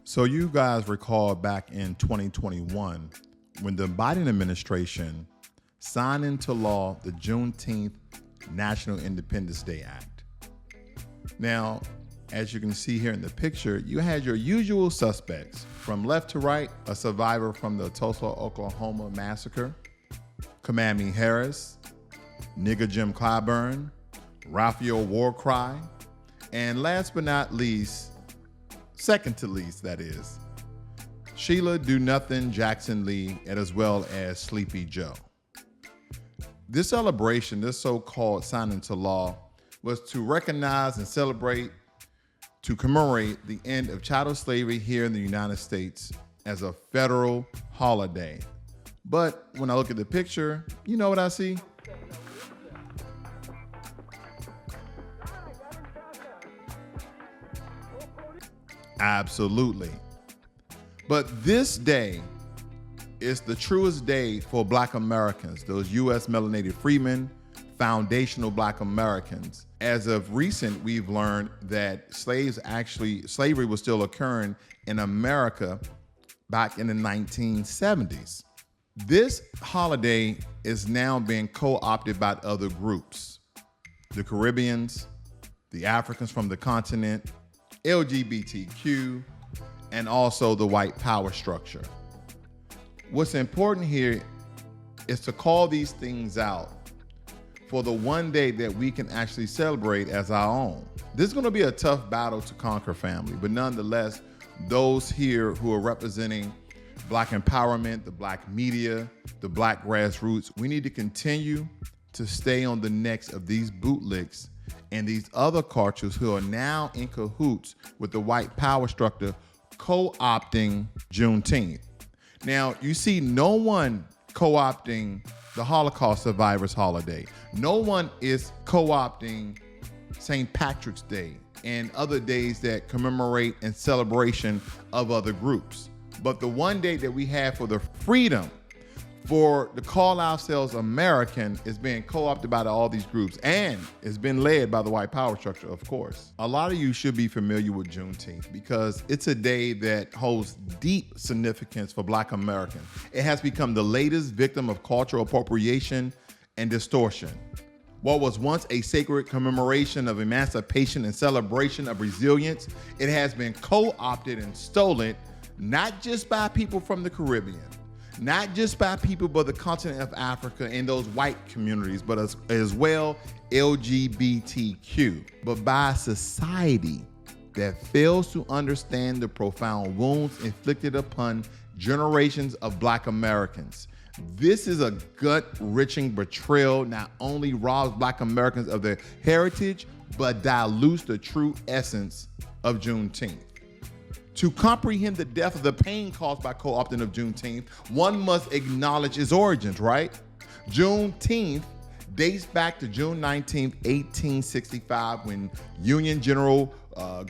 So you guys recall back in 2021 when the Biden administration signed into law the Juneteenth National Independence Day Act. Now, as you can see here in the picture, you had your usual suspects. From left to right, a survivor from the Tulsa, Oklahoma massacre, Kamani Harris, Nigger Jim Clyburn, Raphael Warcry, and last but not least, second to least, that is, Sheila Do Nothing Jackson Lee, and as well as Sleepy Joe. This celebration, this so-called signing into law, was to recognize and celebrate, to commemorate the end of chattel slavery here in the United States as a federal holiday. But when I look at the picture, you know what I see? Absolutely. But this day is the truest day for Black Americans, those U.S. melanated freemen, foundational Black Americans. As of recent, we've learned that slavery was still occurring in America back in the 1970s. This holiday is now being co-opted by other groups. The Caribbeans, the Africans from the continent, LGBTQ, and also the white power structure. What's important here is to call these things out for the one day that we can actually celebrate as our own. This is going to be a tough battle to conquer, family, but nonetheless, those here who are representing Black empowerment, the Black media, the Black grassroots, we need to continue to stay on the necks of these bootlicks and these other cultures who are now in cahoots with the white power structure co-opting Juneteenth. Now, you see no one co-opting the Holocaust survivors holiday. No one is co-opting St. Patrick's Day and other days that commemorate and celebration of other groups. But the one day that we have for the freedom to call ourselves American is being co-opted by all these groups, and it's been led by the white power structure, of course. A lot of you should be familiar with Juneteenth because it's a day that holds deep significance for Black Americans. It has become the latest victim of cultural appropriation and distortion. What was once a sacred commemoration of emancipation and celebration of resilience, it has been co-opted and stolen, not just by people from the Caribbean, not just by people but the continent of Africa and those white communities, but as well LGBTQ, but by a society that fails to understand the profound wounds inflicted upon generations of Black Americans. This is a gut-wrenching betrayal, not only robs Black Americans of their heritage, but dilutes the true essence of Juneteenth. To comprehend the depth of the pain caused by co-opting of Juneteenth, one must acknowledge its origins, right? Juneteenth dates back to June 19th, 1865, when Union General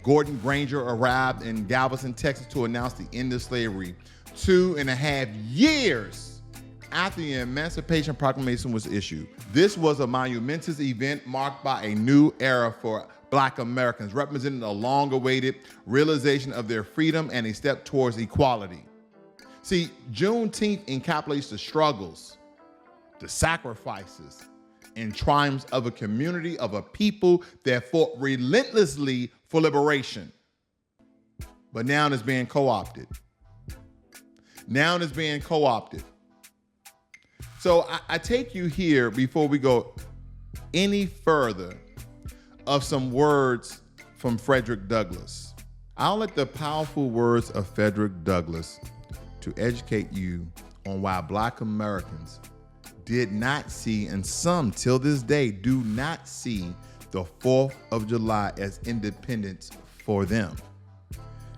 Gordon Granger arrived in Galveston, Texas to announce the end of slavery 2.5 years after the Emancipation Proclamation was issued. This was a monumentous event marked by a new era for Black Americans, representing a long-awaited realization of their freedom and a step towards equality. See, Juneteenth encapsulates the struggles, the sacrifices, and triumphs of a community of a people that fought relentlessly for liberation. But now it's being co-opted. Now it's being co-opted. So I take you here before we go any further of some words from Frederick Douglass. I'll let the powerful words of Frederick Douglass to educate you on why Black Americans did not see, and some till this day do not see, the 4th of July as independence for them.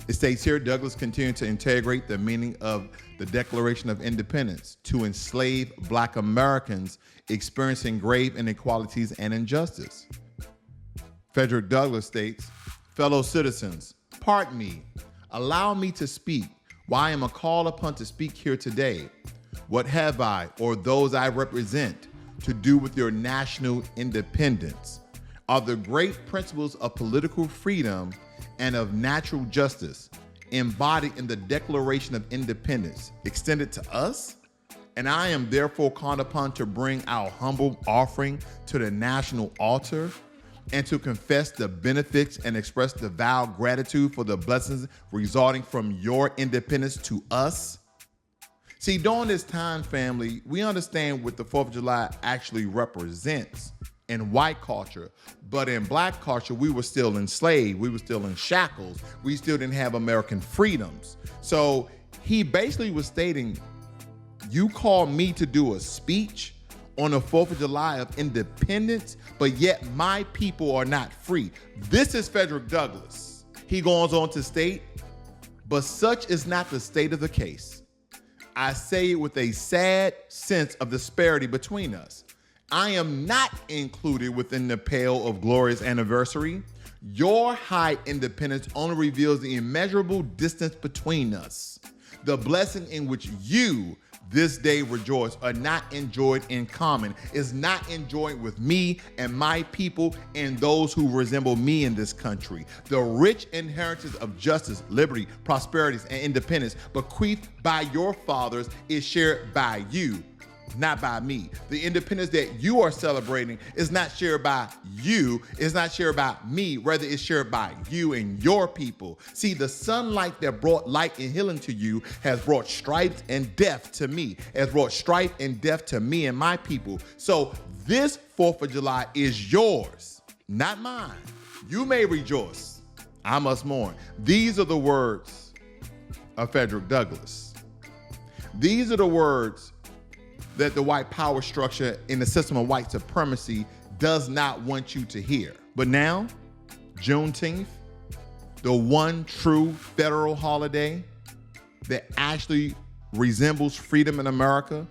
It states here, Douglass continued to integrate the meaning of the Declaration of Independence to enslave Black Americans experiencing grave inequalities and injustice. Frederick Douglass states, fellow citizens, pardon me, allow me to speak while I am called upon to speak here today. What have I, or those I represent, to do with your national independence? Are the great principles of political freedom and of natural justice, embodied in the Declaration of Independence extended to us, and I am therefore called upon to bring our humble offering to the national altar and to confess the benefits and express devout gratitude for the blessings resulting from your independence to us. See, during this time, family, we understand what the 4th of July actually represents in white culture, but in black culture, we were still enslaved. We were still in shackles. We still didn't have American freedoms. So he basically was stating, you call me to do a speech on the 4th of July of independence, but yet my people are not free. This is Frederick Douglass. He goes on to state, but such is not the state of the case. I say it with a sad sense of disparity between us. I am not included within the pale of glorious anniversary. Your high independence only reveals the immeasurable distance between us. The blessing in which you this day rejoice are not enjoyed in common, is not enjoyed with me and my people and those who resemble me in this country. The rich inheritance of justice, liberty, prosperity, and independence bequeathed by your fathers is shared by you, not by me. The independence that you are celebrating is not shared by you, it's not shared by me, rather it's shared by you and your people. See, the sunlight that brought light and healing to you has brought strife and death to me, has brought strife and death to me and my people. So this 4th of July is yours, not mine. You may rejoice, I must mourn. These are the words of Frederick Douglass. These are the words that the white power structure in the system of white supremacy does not want you to hear. But now, Juneteenth, the one true federal holiday that actually resembles freedom in America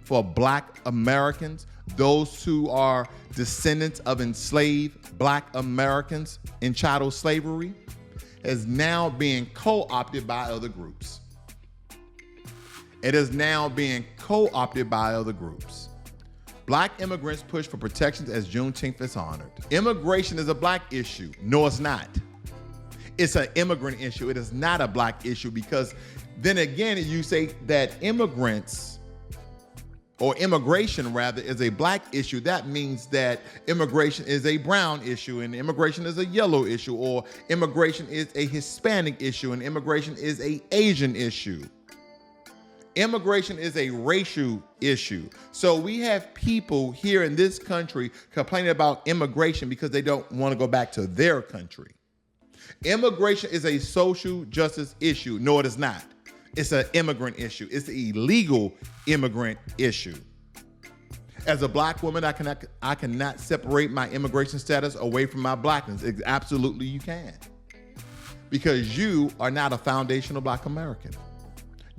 for Black Americans, those who are descendants of enslaved Black Americans in chattel slavery, is now being co-opted by other groups. It is now being co-opted by other groups. Black immigrants push for protections as Juneteenth is honored. Immigration is a Black issue. No, it's not. It's an immigrant issue. It is not a Black issue, because then again, you say that immigrants, or immigration rather, is a Black issue. That means that immigration is a brown issue, and immigration is a yellow issue, or immigration is a Hispanic issue, and immigration is an Asian issue. Immigration is a racial issue. So we have people here in this country complaining about immigration because they don't want to go back to their country. Immigration is a social justice issue. No, it is not. It's an immigrant issue. It's an illegal immigrant issue. As a Black woman, I cannot separate my immigration status away from my Blackness. Absolutely you can. Because you are not a foundational Black American.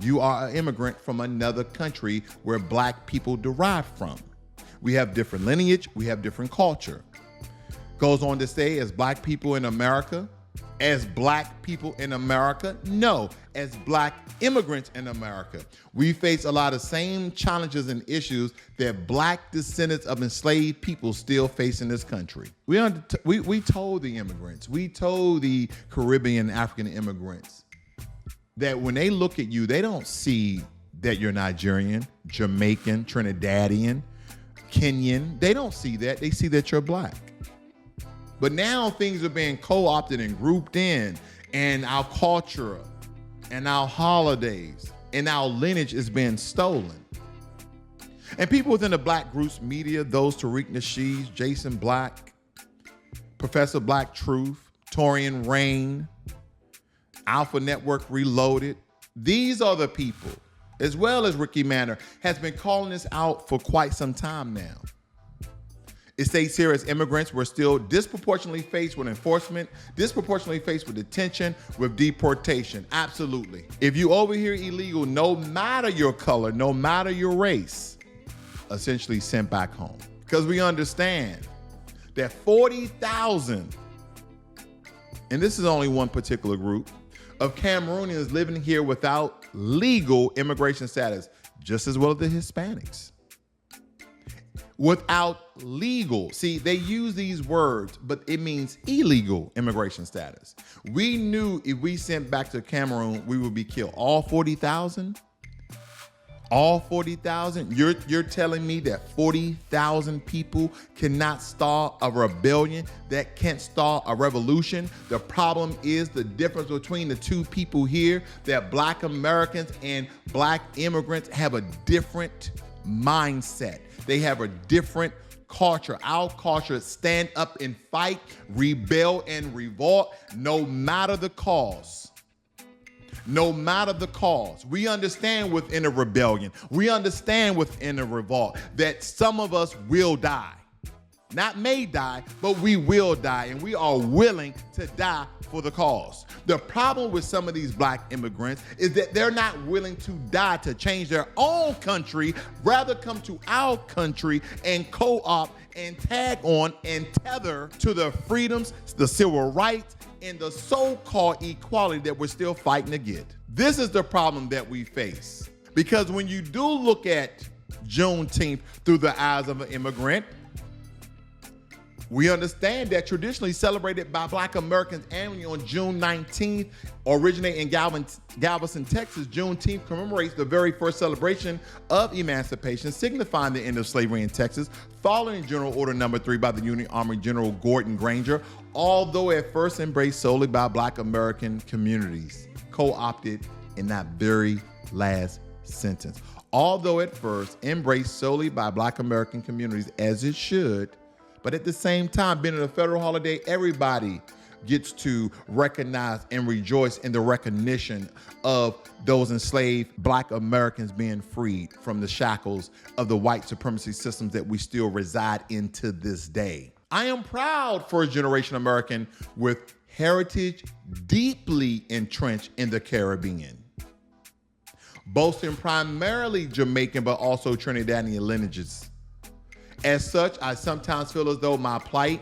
You are an immigrant from another country where Black people derive from. We have different lineage, we have different culture. Goes on to say, as Black people in America, as Black people in America, no, as Black immigrants in America, we face a lot of same challenges and issues that Black descendants of enslaved people still face in this country. We told the immigrants, we told the Caribbean African immigrants that when they look at you, they don't see that you're Nigerian, Jamaican, Trinidadian, Kenyan. They don't see that. They see that you're Black. But now things are being co-opted and grouped in, and our culture and our holidays and our lineage is being stolen. And people within the Black groups media, those Tariq Nasheed, Jason Black, Professor Black Truth, Torian Rain, Alpha Network Reloaded, these are the people, as well as Ricky Manor, has been calling this out for quite some time now. It states here, as immigrants, we're still disproportionately faced with enforcement, disproportionately faced with detention, with deportation. Absolutely. If you over here illegal, no matter your color, no matter your race, essentially sent back home. Because we understand that 40,000, and this is only one particular group, of Cameroonians living here without legal immigration status, just as well as the Hispanics. without legal. See, they use these words, but it means illegal immigration status. We knew if we sent back to Cameroon, we would be killed. All 40,000? All 40,000? You're telling me that 40,000 people cannot start a rebellion, that can't start a revolution? The problem is the difference between the two people here, that Black Americans and Black immigrants have a different mindset. They have a different culture. Our culture is stand up and fight, rebel and revolt, no matter the cause. No matter the cause. We understand within a rebellion, we understand within a revolt that some of us will die. Not may die, but we will die, and we are willing to die for the cause. The problem with some of these Black immigrants is that they're not willing to die to change their own country, rather come to our country and co-opt and tag on and tether to the freedoms, the civil rights, and the so-called equality that we're still fighting to get. This is the problem that we face. Because when you do look at Juneteenth through the eyes of an immigrant, we understand that traditionally celebrated by Black Americans annually on June 19th, originating in Galveston, Texas, Juneteenth commemorates the very first celebration of emancipation, signifying the end of slavery in Texas, following General Order No. 3 by the Union Army General Gordon Granger, although at first embraced solely by Black American communities, co-opted in that very last sentence. Although at first embraced solely by Black American communities, as it should, but at the same time, being a federal holiday, everybody gets to recognize and rejoice in the recognition of those enslaved Black Americans being freed from the shackles of the white supremacy systems that we still reside in to this day. I am proud first generation American with heritage deeply entrenched in the Caribbean, boasting primarily Jamaican but also Trinidadian lineages. As such, I sometimes feel as though my plight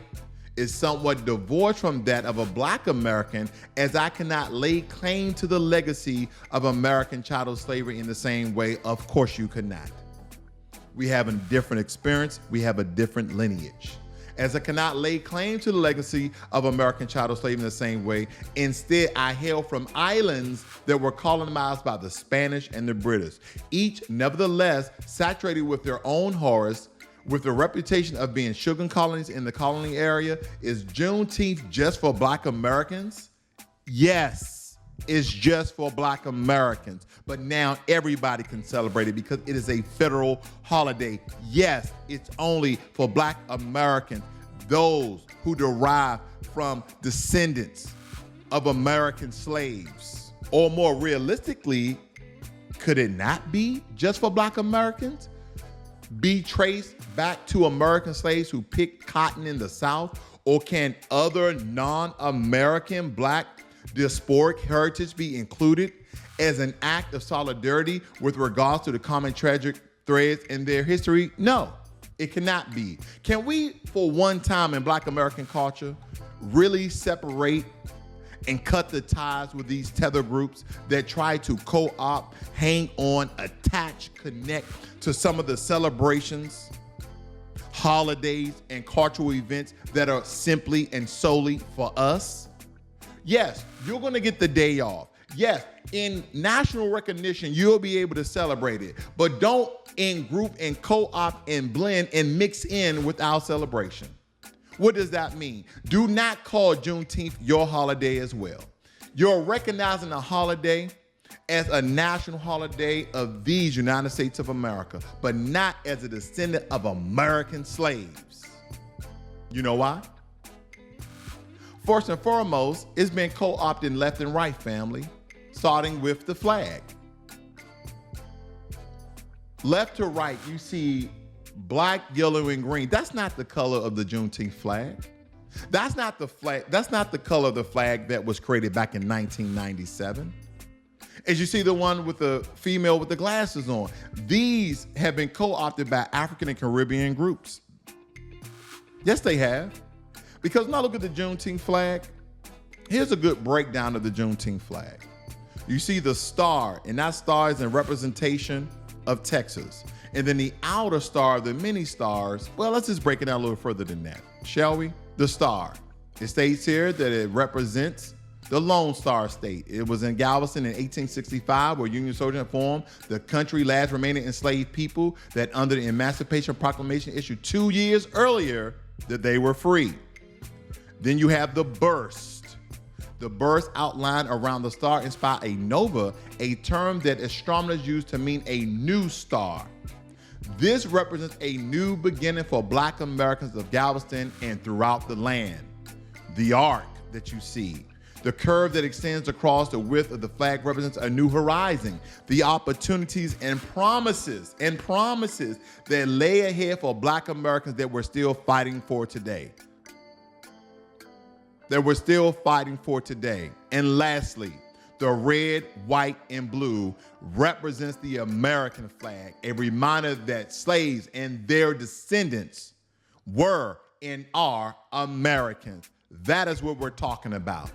is somewhat divorced from that of a Black American, as I cannot lay claim to the legacy of American chattel slavery in the same way. Of course you could not. We have a different experience. We have a different lineage. As I cannot lay claim to the legacy of American chattel slavery in the same way, instead I hail from islands that were colonized by the Spanish and the British, each nevertheless saturated with their own horrors, with the reputation of being sugar colonies in the colony area. Is Juneteenth just for Black Americans? Yes, it's just for Black Americans. But now everybody can celebrate it because it is a federal holiday. Yes, it's only for Black Americans, those who derive from descendants of American slaves. Or more realistically, could it not be just for Black Americans? Be traced back to American slaves who picked cotton in the South? Or can other non-American Black diasporic heritage be included as an act of solidarity with regards to the common tragic threads in their history? No, it cannot be. Can we, for one time in Black American culture, really separate and cut the ties with these tether groups that try to co-opt, hang on, attach, connect to some of the celebrations, holidays, and cultural events that are simply and solely for us? Yes, you're gonna get the day off. Yes, in national recognition, you'll be able to celebrate it, but don't in group and co-opt and blend and mix in with our celebration. What does that mean? Do not call Juneteenth your holiday as well. You're recognizing a holiday as a national holiday of these United States of America, but not as a descendant of American slaves. You know why? First and foremost, it's been co-opted left and right, family, starting with the flag. Left to right, you see black, yellow, and green. That's not the color of the Juneteenth flag. That's not the flag. That's not the color of the flag that was created back in 1997. As you see the one with the female with the glasses on, these have been co-opted by African and Caribbean groups. Yes, they have. Because when I look at the Juneteenth flag, here's a good breakdown of the Juneteenth flag. You see the star, and that star is in representation of Texas. And then the outer star, the many stars, well, let's just break it down a little further than that, shall we? The star. It states here that it represents the Lone Star State. It was in Galveston in 1865 where Union soldiers informed the country last remaining enslaved people that under the Emancipation Proclamation issued 2 years earlier that they were free. Then you have the burst. The burst outlined around the star inspired a nova, a term that astronomers use to mean a new star. This represents a new beginning for Black Americans of Galveston and throughout the land. The arc that you see, the curve that extends across the width of the flag represents a new horizon, the opportunities and promises that lay ahead for Black Americans that we're still fighting for today. And lastly, the red, white, and blue represents the American flag, a reminder that slaves and their descendants were and are Americans. That is what we're talking about.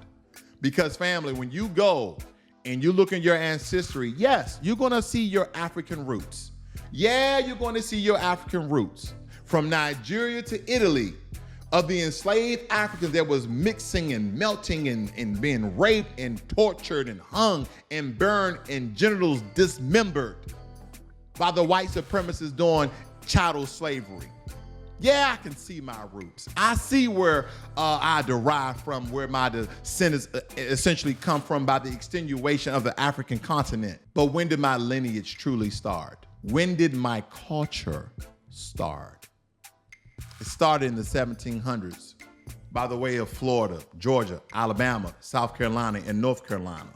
Because family, when you go and you look in your ancestry, yes, you're gonna see your African roots. Yeah, you're gonna see your African roots. From Nigeria to Italy, of the enslaved Africans that was mixing and melting and being raped and tortured and hung and burned and genitals dismembered by the white supremacists during chattel slavery. Yeah, I can see my roots. I see where I derive from, where my descendants essentially come from by the extenuation of the African continent. But when did my lineage truly start? When did my culture start? It started in the 1700s by the way of Florida, Georgia, Alabama, South Carolina, and North Carolina.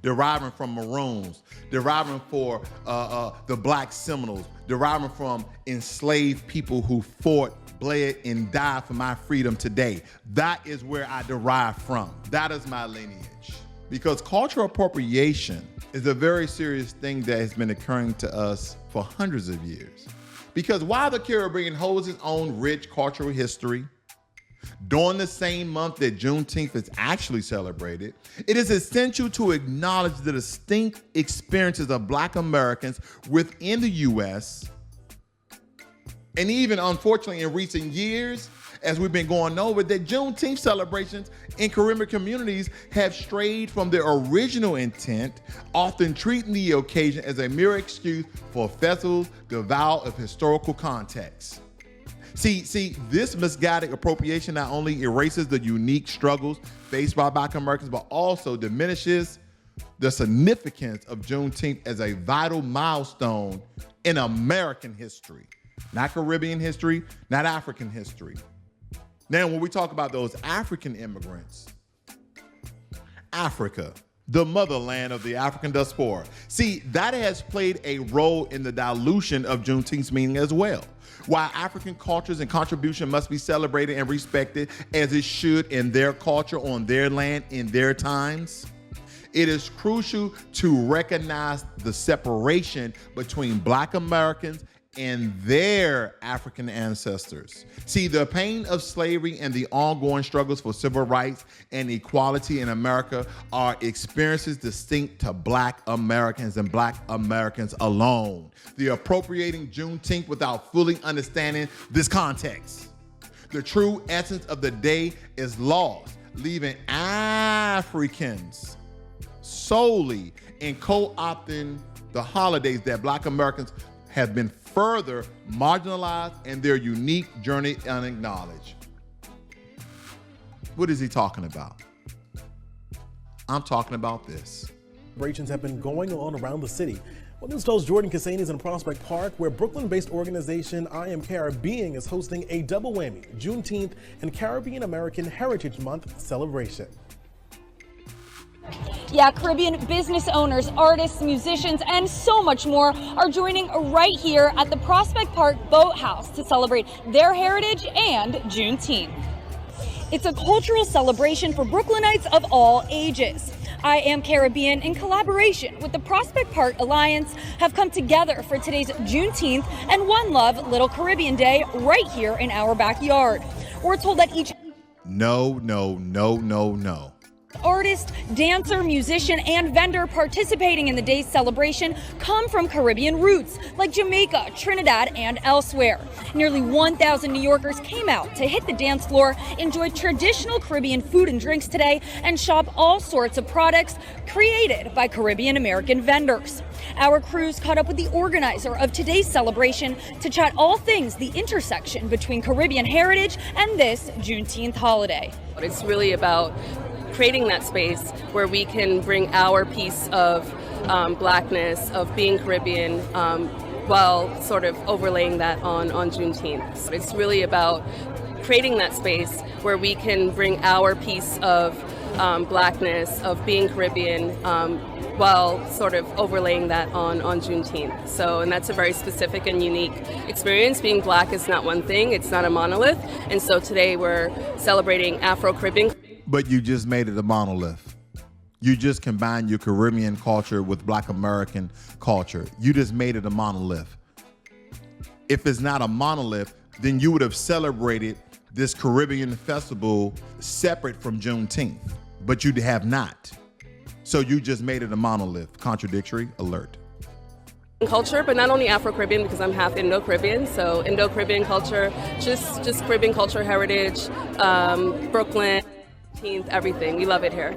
Deriving from Maroons, deriving for the Black Seminoles, deriving from enslaved people who fought, bled, and died for my freedom today. That is where I derive from. That is my lineage. Because cultural appropriation is a very serious thing that has been occurring to us for hundreds of years. Because while the Caribbean holds its own rich cultural history, during the same month that Juneteenth is actually celebrated, it is essential to acknowledge the distinct experiences of Black Americans within the U.S. And even, unfortunately, in recent years, as we've been going over, that Juneteenth celebrations in Caribbean communities have strayed from their original intent, often treating the occasion as a mere excuse for festivals devoid of historical context. See, this misguided appropriation not only erases the unique struggles faced by Black Americans, but also diminishes the significance of Juneteenth as a vital milestone in American history, not Caribbean history, not African history. Now, when we talk about those African immigrants, Africa, the motherland of the African diaspora, see, that has played a role in the dilution of Juneteenth's meaning as well. While African cultures and contribution must be celebrated and respected as it should in their culture, on their land, in their times, it is crucial to recognize the separation between Black Americans and their African ancestors. See, the pain of slavery and the ongoing struggles for civil rights and equality in America are experiences distinct to Black Americans and Black Americans alone. The appropriating Juneteenth without fully understanding this context. The true essence of the day is lost, leaving Africans solely in co-opting the holidays that Black Americans have been further marginalized and their unique journey unacknowledged. What is he talking about? I'm talking about this. Celebrations have been going on around the city. Well, News 12's Jordan Cassani is in Prospect Park, where Brooklyn-based organization I Am Caribbean is hosting a double whammy, Juneteenth and Caribbean American Heritage Month celebration. Yeah, Caribbean business owners, artists, musicians, and so much more are joining right here at the Prospect Park Boathouse to celebrate their heritage and Juneteenth. It's a cultural celebration for Brooklynites of all ages. I Am Caribbean, in collaboration with the Prospect Park Alliance, have come together for today's Juneteenth and One Love Little Caribbean Day right here in our backyard. We're told that each... No. Artist, dancer, musician, and vendor participating in the day's celebration come from Caribbean roots, like Jamaica, Trinidad, and elsewhere. Nearly 1,000 New Yorkers came out to hit the dance floor, enjoy traditional Caribbean food and drinks today, and shop all sorts of products created by Caribbean American vendors. Our crews caught up with the organizer of today's celebration to chat all things the intersection between Caribbean heritage and this Juneteenth holiday. It's really about creating that space where we can bring our piece of blackness, of being Caribbean, while sort of overlaying that on Juneteenth. It's really about creating that space where we can bring our piece of blackness, of being Caribbean, while sort of overlaying that on Juneteenth. So, and that's a very specific and unique experience. Being black is not one thing, it's not a monolith. And so today we're celebrating Afro-Caribbean. But you just made it a monolith. You just combined your Caribbean culture with Black American culture. You just made it a monolith. If it's not a monolith, then you would have celebrated this Caribbean festival separate from Juneteenth, but you have not. So you just made it a monolith. Contradictory alert. Culture, but not only Afro-Caribbean, because I'm half Indo-Caribbean, so Indo-Caribbean culture, just Caribbean culture, heritage, Brooklyn, everything. We love it here.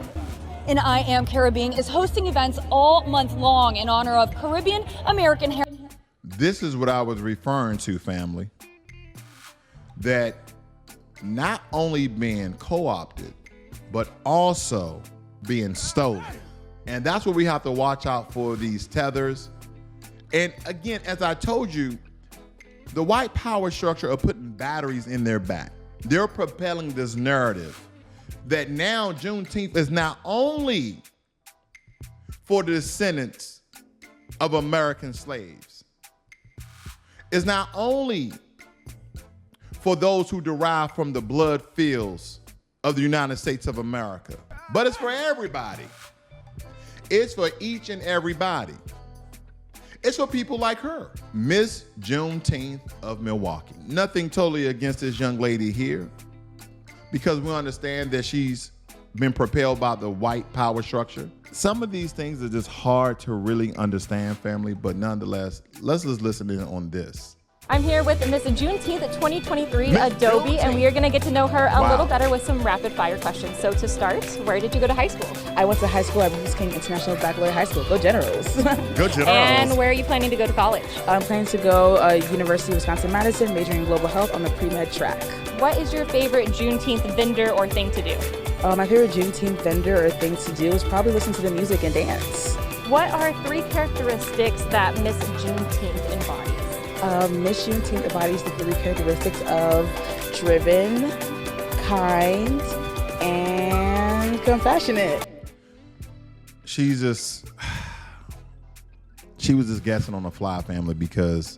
And I Am Caribbean is hosting events all month long in honor of Caribbean American heritage. This is what I was referring to, family. That not only being co-opted, but also being stolen. And that's what we have to watch out for, these tethers. And again, as I told you, the white power structure are putting batteries in their back. They're propelling this narrative that now Juneteenth is not only for the descendants of American slaves. It's not only for those who derive from the blood fields of the United States of America, but it's for everybody. It's for each and everybody. It's for people like her, Miss Juneteenth of Milwaukee. Nothing totally against this young lady here, because we understand that she's been propelled by the white power structure. Some of these things are just hard to really understand, family, but nonetheless, let's just listen in on this. I'm here with Miss Juneteenth 2023 Miss Adobe, and we are going to get to know her a Wow. little better with some rapid fire questions. So to start, where did you go to high school? I went to high school at Bruce King International Baccalaureate High School. Go Generals. Go Generals. And where are you planning to go to college? I'm planning to go University of Wisconsin-Madison, majoring in global health on the pre-med track. What is your favorite Juneteenth vendor or thing to do? My favorite Juneteenth vendor or thing to do is probably listen to the music and dance. What are 3 characteristics that Miss Juneteenth embodies? Miss Juneteenth embodies the 3 characteristics of driven, kind, and compassionate. She was just guessing on the fly, family, because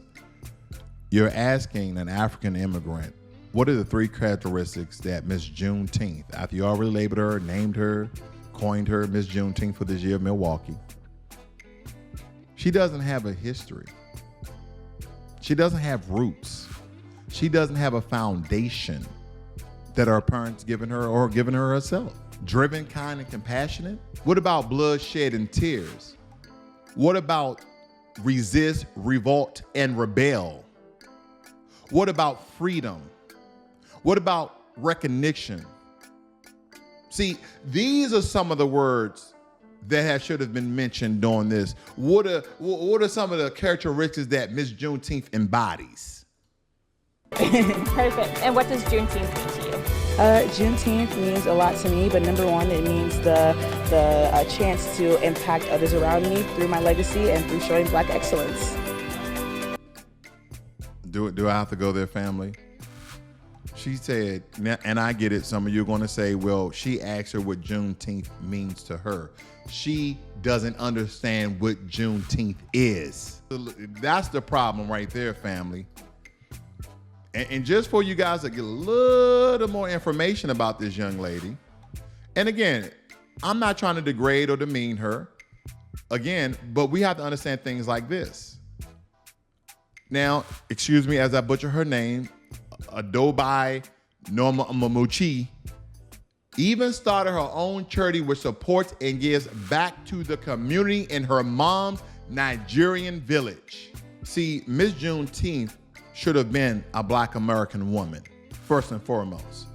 you're asking an African immigrant, what are the 3 characteristics that Miss Juneteenth, after you already labeled her, named her, coined her Miss Juneteenth for this year of Milwaukee, she doesn't have a history. She doesn't have roots. She doesn't have a foundation that her parents given her or given her herself. Driven, kind, and compassionate? What about bloodshed and tears? What about resist, revolt, and rebel? What about freedom? What about recognition? See, these are some of the words that should have been mentioned during this. What are some of the characteristics that Miss Juneteenth embodies? Perfect. And what does Juneteenth mean to you? Juneteenth means a lot to me, but number one, it means the chance to impact others around me through my legacy and through showing Black excellence. Do I have to go there, family? She said, and I get it, some of you are going to say, well, she asked her what Juneteenth means to her. She doesn't understand what Juneteenth is. That's the problem right there, family. And just for you guys to get a little more information about this young lady, and again, I'm not trying to degrade or demean her, again, but we have to understand things like this. Now, excuse me as I butcher her name, Adobe Norma Mamuchi. even started her own charity which supports and gives back to the community in her mom's Nigerian village. See, Miss Juneteenth should have been a Black American woman, first and foremost,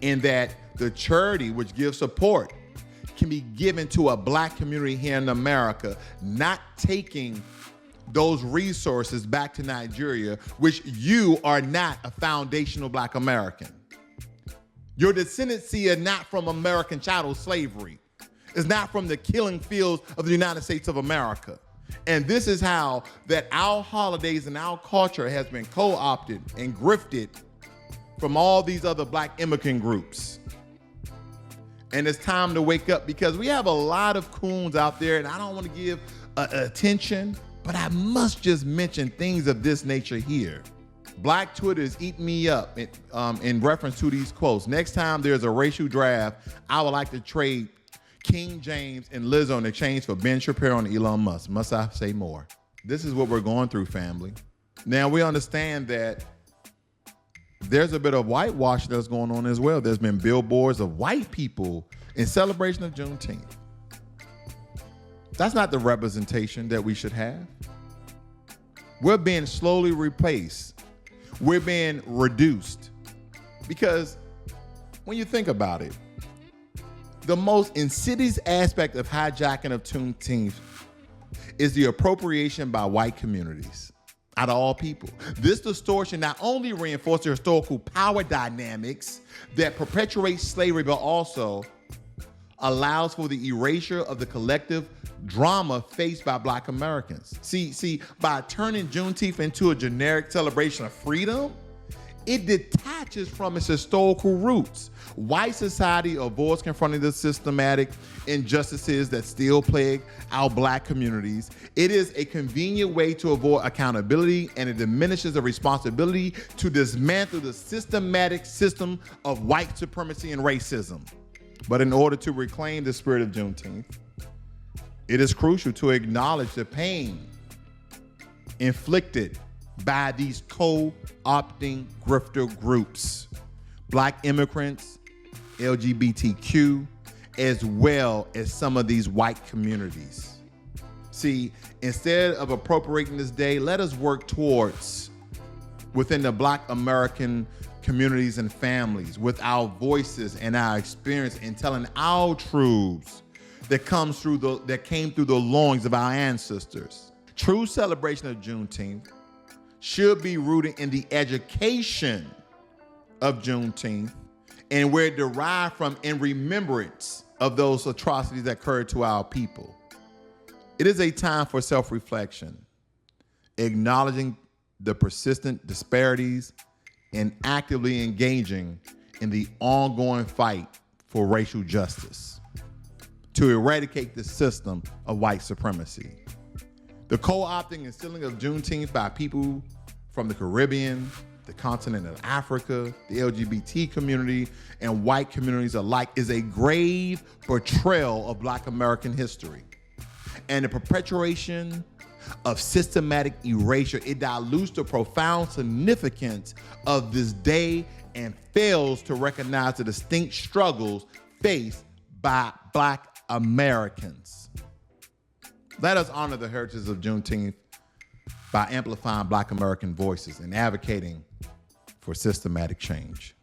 in that the charity which gives support can be given to a Black community here in America, not taking those resources back to Nigeria, which you are not a foundational Black American. Your descendancy is not from American chattel slavery. It's not from the killing fields of the United States of America. And this is how that our holidays and our culture has been co-opted and grifted from all these other Black immigrant groups. And it's time to wake up, because we have a lot of coons out there, and I don't want to give attention, but I must just mention things of this nature here. Black Twitter is eating me up in reference to these quotes. Next time there's a racial draft, I would like to trade King James and Lizzo in exchange for Ben Shapiro and Elon Musk. Must I say more? This is what we're going through, family. Now, we understand that there's a bit of whitewash that's going on as well. There's been billboards of white people in celebration of Juneteenth. That's not the representation that we should have. We're being slowly replaced. We're being reduced. Because when you think about it, the most insidious aspect of hijacking of Juneteenth is the appropriation by white communities, out of all people. This distortion not only reinforces the historical power dynamics that perpetuate slavery, but also allows for the erasure of the collective drama faced by Black Americans. See, by turning Juneteenth into a generic celebration of freedom, it detaches from its historical roots. White society avoids confronting the systematic injustices that still plague our Black communities. It is a convenient way to avoid accountability, and it diminishes the responsibility to dismantle the systematic system of white supremacy and racism. But in order to reclaim the spirit of Juneteenth, it is crucial to acknowledge the pain inflicted by these co-opting grifter groups, Black immigrants, LGBTQ, as well as some of these white communities. See, instead of appropriating this day, let us work towards, within the Black American communities and families, with our voices and our experience in telling our truths that came through the loins of our ancestors. True celebration of Juneteenth should be rooted in the education of Juneteenth and where it derived from in remembrance of those atrocities that occurred to our people. It is a time for self-reflection, acknowledging the persistent disparities and actively engaging in the ongoing fight for racial justice to eradicate the system of white supremacy. The co-opting and stealing of Juneteenth by people from the Caribbean, the continent of Africa, the LGBT community, and white communities alike is a grave betrayal of Black American history. And the perpetuation of systematic erasure, it dilutes the profound significance of this day and fails to recognize the distinct struggles faced by Black Americans. Let us honor the heritage of Juneteenth by amplifying Black American voices and advocating for systematic change.